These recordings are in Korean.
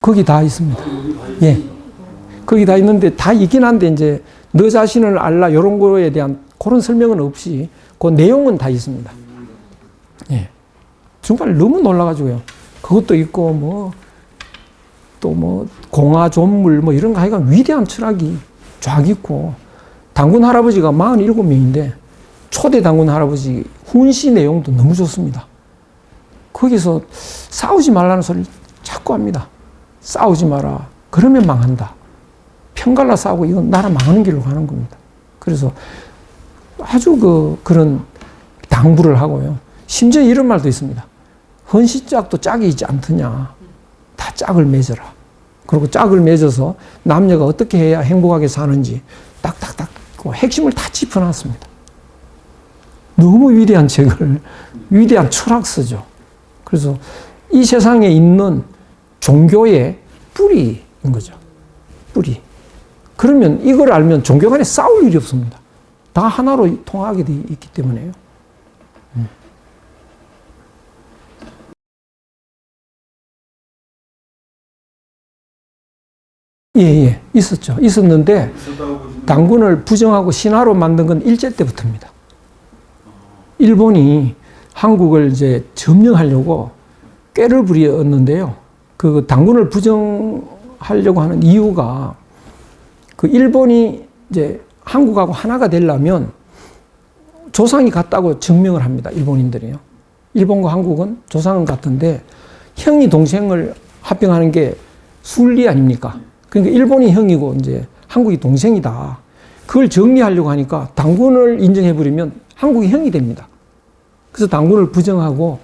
거기 다 있습니다. 예. 거기 다 있는데 다 있긴 한데 이제 너 자신을 알라 이런 거에 대한 그런 설명은 없이 그 내용은 다 있습니다. 예. 정말 너무 놀라가지고요. 그것도 있고 뭐 또 뭐 공화존물 뭐 이런 거 하여간 위대한 철학이 쫙 있고 당군 할아버지가 47명인데 초대 당군 할아버지 훈시 내용도 너무 좋습니다. 거기서 싸우지 말라는 소리를 자꾸 합니다. 싸우지 마라. 그러면 망한다. 편갈라 싸우고 이건 나라 망하는 길로 가는 겁니다. 그래서 아주 그런 당부를 하고요. 심지어 이런 말도 있습니다. 헌시짝도 짝이 있지 않더냐. 다 짝을 맺어라. 그리고 짝을 맺어서 남녀가 어떻게 해야 행복하게 사는지 딱딱딱 핵심을 다 짚어놨습니다. 너무 위대한 책을, 위대한 철학서죠. 그래서 이 세상에 있는 종교의 뿌리인 거죠. 뿌리. 그러면 이걸 알면 종교 간에 싸울 일이 없습니다. 다 하나로 통하게 되어 있기 때문에요. 예, 있었죠. 있었는데 당군을 부정하고 신화로 만든 건 일제 때부터입니다. 일본이 한국을 이제 점령하려고 꾀를 부렸는데요. 그 당군을 부정하려고 하는 이유가 그 일본이 이제 한국하고 하나가 되려면 조상이 같다고 증명을 합니다. 일본인들이요. 일본과 한국은 조상은 같은데 형이 동생을 합병하는 게 순리 아닙니까? 그러니까 일본이 형이고 이제 한국이 동생이다. 그걸 정리하려고 하니까 당군을 인정해버리면 한국이 형이 됩니다. 그래서 당군을 부정하고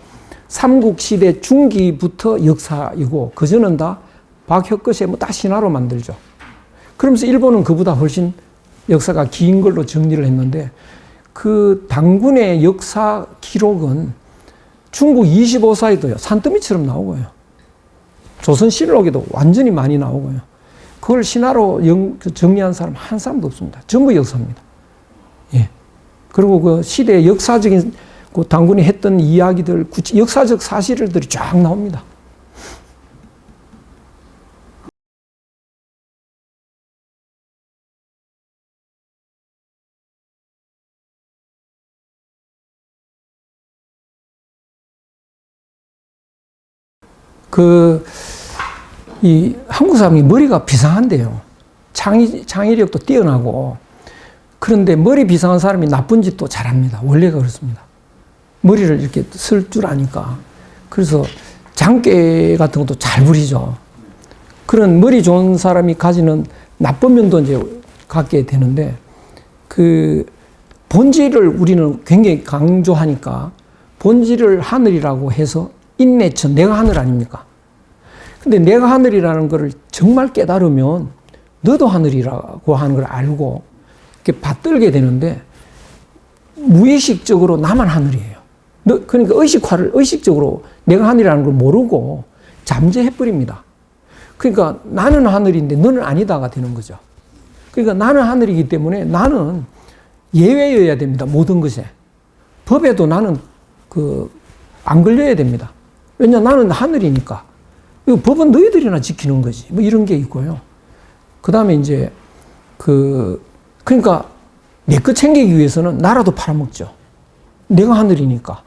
삼국시대 중기부터 역사이고 그전은 다 박혁거세 뭐 다 신화로 만들죠. 그러면서 일본은 그보다 훨씬 역사가 긴 걸로 정리를 했는데 그 당군의 역사 기록은 중국 25사에도요. 산더미처럼 나오고요. 조선실록에도 완전히 많이 나오고요. 그걸 신화로 정리한 사람 한 사람도 없습니다. 전부 역사입니다. 예. 그리고 그 시대의 역사적인 그 당군이 했던 이야기들, 역사적 사실들이 쫙 나옵니다. 이 한국 사람이 머리가 비상한데요. 창의력도 뛰어나고, 그런데 머리 비상한 사람이 나쁜 짓도 잘합니다. 원래가 그렇습니다. 머리를 이렇게 쓸 줄 아니까. 그래서 장깨 같은 것도 잘 부리죠. 그런 머리 좋은 사람이 가지는 나쁜 면도 이제 갖게 되는데, 그 본질을 우리는 굉장히 강조하니까 본질을 하늘이라고 해서 인내천, 내가 하늘 아닙니까? 근데 내가 하늘이라는 것을 정말 깨달으면 너도 하늘이라고 하는 걸 알고 이렇게 받들게 되는데 무의식적으로 나만 하늘이에요. 그러니까 의식적으로 내가 하늘이라는 걸 모르고 잠재해버립니다. 그러니까 나는 하늘인데 너는 아니다가 되는 거죠. 그러니까 나는 하늘이기 때문에 나는 예외여야 됩니다. 모든 것에. 법에도 나는 안 걸려야 됩니다. 왜냐, 나는 하늘이니까. 이 법은 너희들이나 지키는 거지. 뭐 이런 게 있고요. 그 다음에 이제, 그러니까 내 것 챙기기 위해서는 나라도 팔아먹죠. 내가 하늘이니까.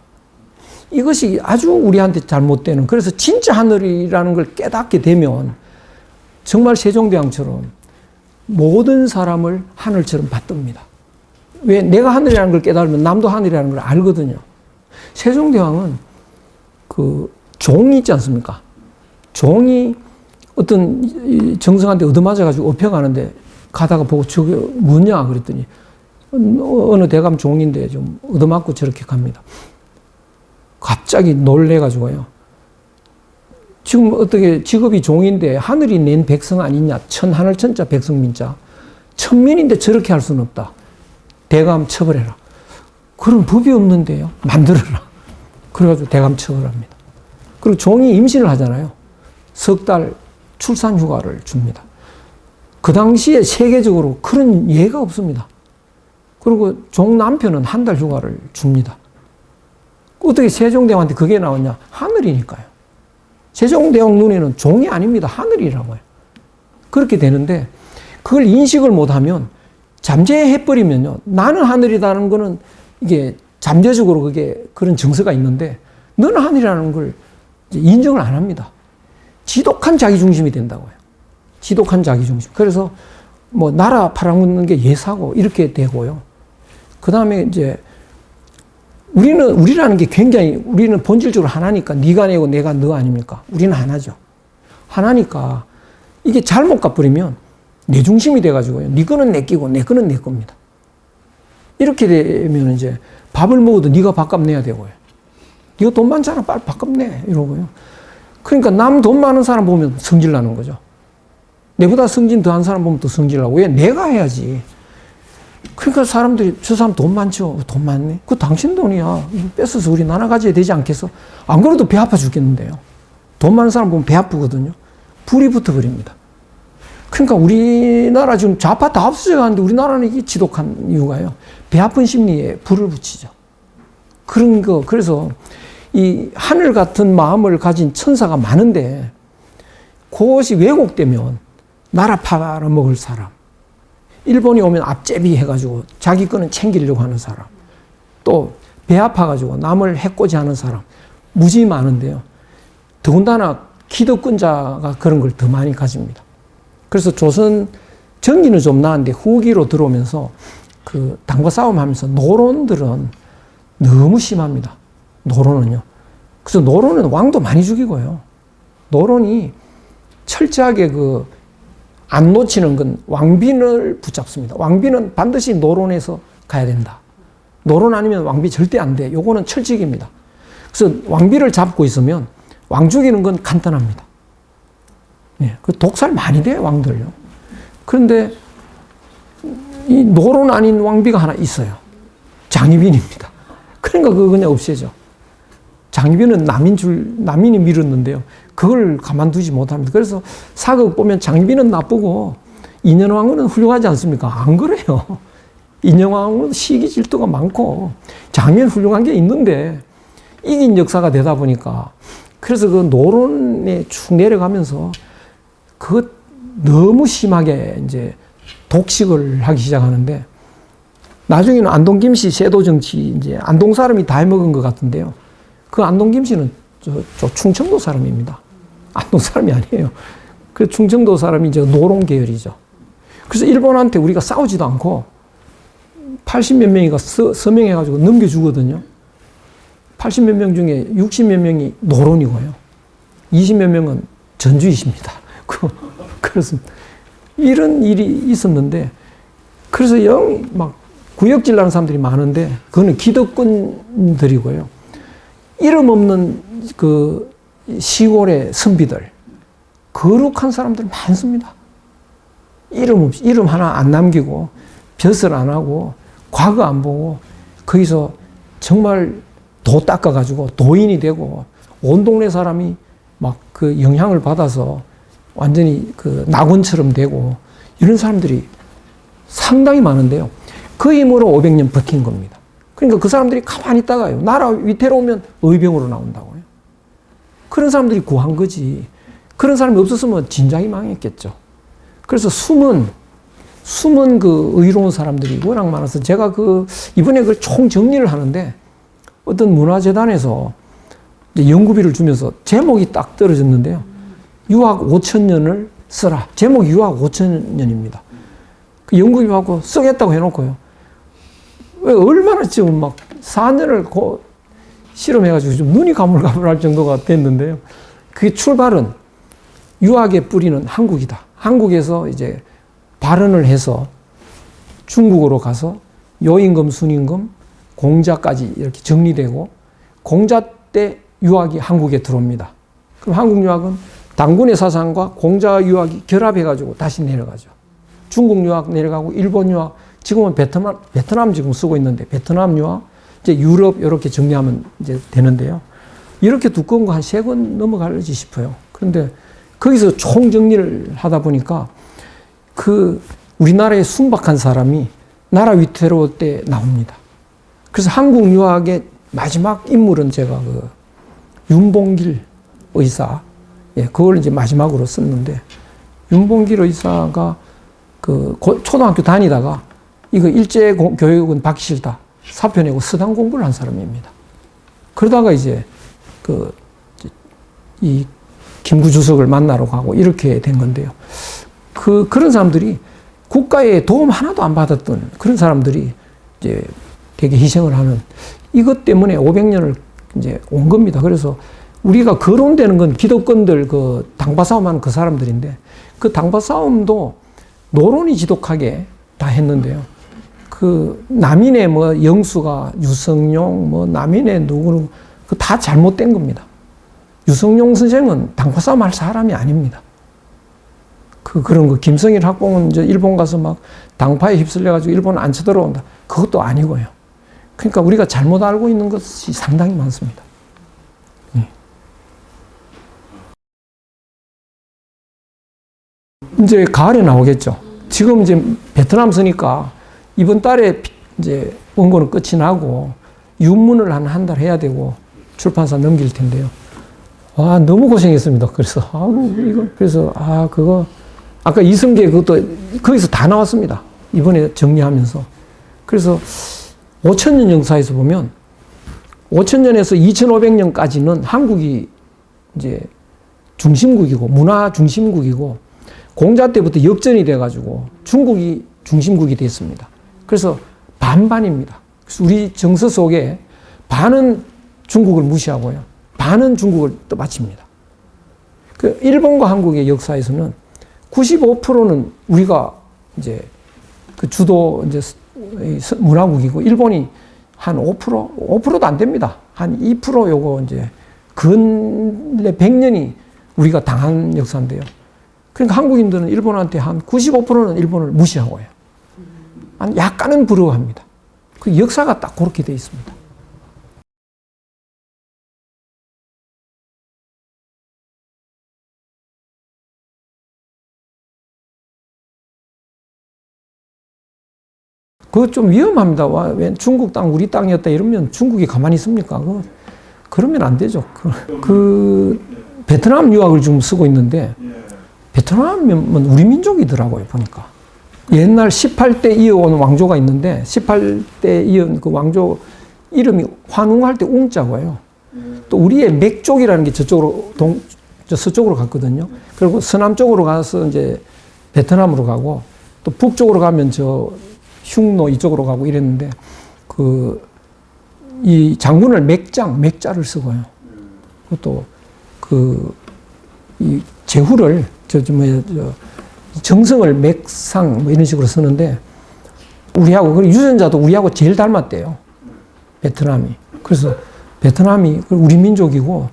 이것이 아주 우리한테 잘못되는, 그래서 진짜 하늘이라는 걸 깨닫게 되면 정말 세종대왕처럼 모든 사람을 하늘처럼 받듭니다. 왜? 내가 하늘이라는 걸 깨달으면 남도 하늘이라는 걸 알거든요. 세종대왕은 종이 있지 않습니까? 종이 어떤 정성한테 얻어맞아가지고 업혀가는데 가다가 보고 저게 뭐냐 그랬더니 어느 대감 종인데 좀 얻어맞고 저렇게 갑니다. 갑자기 놀래가지고요. 지금 어떻게 직업이 종인데 하늘이 낸 백성 아니냐? 천하늘천자 백성민자. 천민인데 저렇게 할 수는 없다. 대감 처벌해라. 그런 법이 없는데요. 만들어라. 그래가지고 대감 처벌합니다. 그리고 종이 임신을 하잖아요. 석 달 출산 휴가를 줍니다. 그 당시에 세계적으로 그런 예가 없습니다. 그리고 종 남편은 한 달 휴가를 줍니다. 어떻게 세종대왕한테 그게 나왔냐? 하늘이니까요. 세종대왕 눈에는 종이 아닙니다. 하늘이라고요. 그렇게 되는데 그걸 인식을 못하면 잠재해버리면요. 나는 하늘이라는 거는 이게 잠재적으로 그게 그런 정서가 있는데 너는 하늘이라는 걸 인정을 안 합니다. 지독한 자기중심이 된다고요. 지독한 자기중심. 그래서 뭐 나라 팔아먹는 게 예사고 이렇게 되고요. 그 다음에 이제 우리라는 게 굉장히 우리는 본질적으로 하나니까 네가 내고 내가 너 아닙니까? 우리는 하나죠. 하나니까 이게 잘못 가버리면 내 중심이 돼가지고요. 네 거는 내 끼고 내 거는 내 겁니다. 이렇게 되면 이제 밥을 먹어도 네가 밥값 내야 되고요. 네가 돈 많잖아. 빨리 밥값 내. 이러고요. 그러니까 남 돈 많은 사람 보면 성질 나는 거죠. 내보다 성진 더한 사람 보면 또 성질 나고. 왜? 내가 해야지. 그러니까 사람들이 저 사람 돈 많죠. 돈 많네. 그거 당신 돈이야. 뺏어서 우리 나눠 가져야 되지 않겠어? 안 그래도 배 아파 죽겠는데요. 돈 많은 사람 보면 배 아프거든요. 불이 붙어버립니다. 그러니까 우리나라 지금 좌파 다 없어져 가는데 우리나라는 이게 지독한 이유가요. 배 아픈 심리에 불을 붙이죠. 그런 거. 그래서 이 하늘 같은 마음을 가진 천사가 많은데 그것이 왜곡되면 나라 팔아먹을 사람, 일본이 오면 앞제비 해가지고 자기 거는 챙기려고 하는 사람, 또 배 아파가지고 남을 해코지 하는 사람 무지 많은데요. 더군다나 기득권자가 그런 걸 더 많이 가집니다. 그래서 조선 전기는 좀 나은데 후기로 들어오면서 그 당과 싸움하면서 노론들은 너무 심합니다. 노론은요. 그래서 노론은 왕도 많이 죽이고요. 노론이 철저하게 안 놓치는 건 왕빈을 붙잡습니다. 왕빈은 반드시 노론에서 가야 된다. 노론 아니면 왕비 절대 안 돼. 요거는 철칙입니다. 그래서 왕비를 잡고 있으면 왕 죽이는 건 간단합니다. 예, 그 독살 많이 돼요, 왕들요. 그런데 이 노론 아닌 왕비가 하나 있어요. 장희빈입니다. 그러니까 그거 그냥 없애죠. 장희빈은 남인이 밀었는데요. 그걸 가만두지 못합니다. 그래서 사극 보면 장희빈은 나쁘고 인현왕후는 훌륭하지 않습니까? 안 그래요. 인현왕후는 시기 질투가 많고 장희빈 훌륭한 게 있는데 이긴 역사가 되다 보니까 그래서 그 노론에 축 내려가면서 그것 너무 심하게 이제 독식을 하기 시작하는데 나중에는 안동 김씨 세도 정치 이제 안동 사람이 다 해먹은 것 같은데요. 그 안동 김씨는 저 충청도 사람입니다. 안동 사람이 아니에요. 그 충청도 사람이 이제 노론 계열이죠. 그래서 일본한테 우리가 싸우지도 않고 80몇 명이가 서명해가지고 넘겨주거든요. 80몇 명 중에 60몇 명이 노론이고요. 20몇 명은 전주이십니다. 그렇습니다. 이런 일이 있었는데, 그래서 막 구역질 나는 사람들이 많은데, 그거는 기득권들이고요. 이름 없는 그 시골의 선비들, 거룩한 사람들 많습니다. 이름 하나 안 남기고, 벼슬 안 하고, 과거 안 보고, 거기서 정말 도 닦아가지고 도인이 되고, 온 동네 사람이 막 그 영향을 받아서 완전히 그 낙원처럼 되고, 이런 사람들이 상당히 많은데요. 그 힘으로 500년 버틴 겁니다. 그러니까 그 사람들이 가만히 있다가요. 나라 위태로우면 의병으로 나온다고요. 그런 사람들이 구한 거지. 그런 사람이 없었으면 진작에 망했겠죠. 그래서 숨은 그 의로운 사람들이 워낙 많아서 제가 이번에 그걸 총 정리를 하는데 어떤 문화재단에서 연구비를 주면서 제목이 딱 떨어졌는데요. 유학 5,000년을 써라. 제목이 유학 5,000년입니다. 그 연구비 받고 쓰겠다고 해놓고요. 왜 얼마나 지금 막 4년을 실험해가지고 좀 눈이 가물가물할 정도가 됐는데요. 그 출발은 유학의 뿌리는 한국이다. 한국에서 이제 발언을 해서 중국으로 가서 요임금, 순임금, 공자까지 이렇게 정리되고 공자 때 유학이 한국에 들어옵니다. 그럼 한국 유학은 당군의 사상과 공자 유학이 결합해가지고 다시 내려가죠. 중국 유학 내려가고 일본 유학, 지금은 베트남 지금 쓰고 있는데 베트남 유학, 이제 유럽 이렇게 정리하면 이제 되는데요. 이렇게 두꺼운 거 한 3권 넘어갈지 싶어요. 그런데 거기서 총 정리를 하다 보니까 우리나라의 순박한 사람이 나라 위태로울 때 나옵니다. 그래서 한국 유학의 마지막 인물은 제가 윤봉길 의사, 예, 그걸 이제 마지막으로 썼는데, 윤봉길 의사가 초등학교 다니다가 이거 일제 교육은 받기 싫다. 사표 내고 서당 공부를 한 사람입니다. 그러다가 이제 이 김구 주석을 만나러 가고 이렇게 된 건데요. 그런 사람들이 국가에 도움 하나도 안 받았던 그런 사람들이 이제 되게 희생을 하는 이것 때문에 500년을 이제 온 겁니다. 그래서 우리가 거론되는 건 기득권들 당파 싸움하는 그 사람들인데 그 당파 싸움도 노론이 지독하게 다 했는데요. 남인의 영수가 유성룡, 남인의 누구는 다 잘못된 겁니다. 유성룡 선생은 당파 싸움 할 사람이 아닙니다. 그런 거 김성일 학봉은 이제 일본 가서 막 당파에 휩쓸려가지고 일본 안 쳐들어온다. 그것도 아니고요. 그러니까 우리가 잘못 알고 있는 것이 상당히 많습니다. 이제 가을에 나오겠죠. 지금 이제 베트남 서니까 이번 달에 이제 원고는 끝이 나고 윤문을 한 달 해야 되고 출판사 넘길 텐데요. 와, 너무 고생했습니다. 그래서 그거 아까 이성계 그것도 거기서 다 나왔습니다. 이번에 정리하면서. 그래서 5,000년 역사에서 보면 5,000년에서 2,500년까지는 한국이 이제 중심국이고 문화 중심국이고 공자 때부터 역전이 돼가지고 중국이 중심국이 됐습니다. 그래서 반반입니다. 그래서 우리 정서 속에 반은 중국을 무시하고요. 반은 중국을 또 바칩니다. 일본과 한국의 역사에서는 95%는 우리가 이제 주도 이제 문화국이고 일본이 한 5%도 안 됩니다. 한 2% 요거 이제 근래 100년이 우리가 당한 역사인데요. 그러니까 한국인들은 일본한테 한 95%는 일본을 무시하고요. 약간은 부러워합니다. 그 역사가 딱 그렇게 되어 있습니다. 그거 좀 위험합니다. 왜 중국 땅 우리 땅이었다 이러면 중국이 가만히 있습니까? 그러면 안 되죠. 베트남 유학을 좀 쓰고 있는데 베트남은 우리 민족이더라고요, 보니까. 옛날 18대 이어온 왕조가 있는데 18대 이은 그 왕조 이름이 환웅할 때 웅자고요. 또 우리의 맥족이라는 게 서쪽으로 갔거든요. 그리고 서남쪽으로 가서 이제 베트남으로 가고 또 북쪽으로 가면 흉노 이쪽으로 가고 이랬는데 이 장군을 맥자를 쓰고요. 또 이 제후를 정성을 맥상 이런 식으로 쓰는데 우리하고 그리고 유전자도 우리하고 제일 닮았대요. 베트남이. 그래서 베트남이 우리 민족이고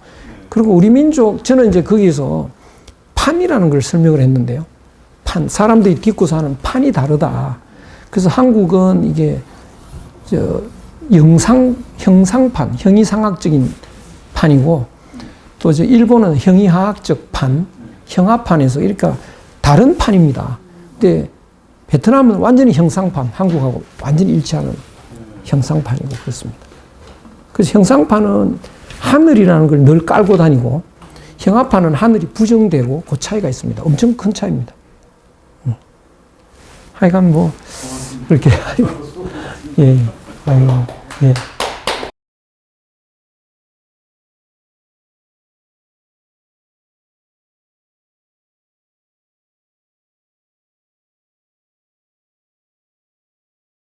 그리고 우리 민족 저는 이제 거기서 판이라는 걸 설명을 했는데요. 사람들이 딛고 사는 판이 다르다. 그래서 한국은 이게 형상판, 형이상학적인 판이고 또 일본은 형이하학적 판, 형아판에서 그러니까 다른 판입니다. 근데 베트남은 완전히 형상판, 한국하고 완전히 일치하는 형상판이고 그렇습니다. 그래서 형상판은 하늘이라는 걸 늘 깔고 다니고 형아판은 하늘이 부정되고 그 차이가 있습니다. 엄청 큰 차이입니다. 하여간 그렇게 예, 아이고, 예.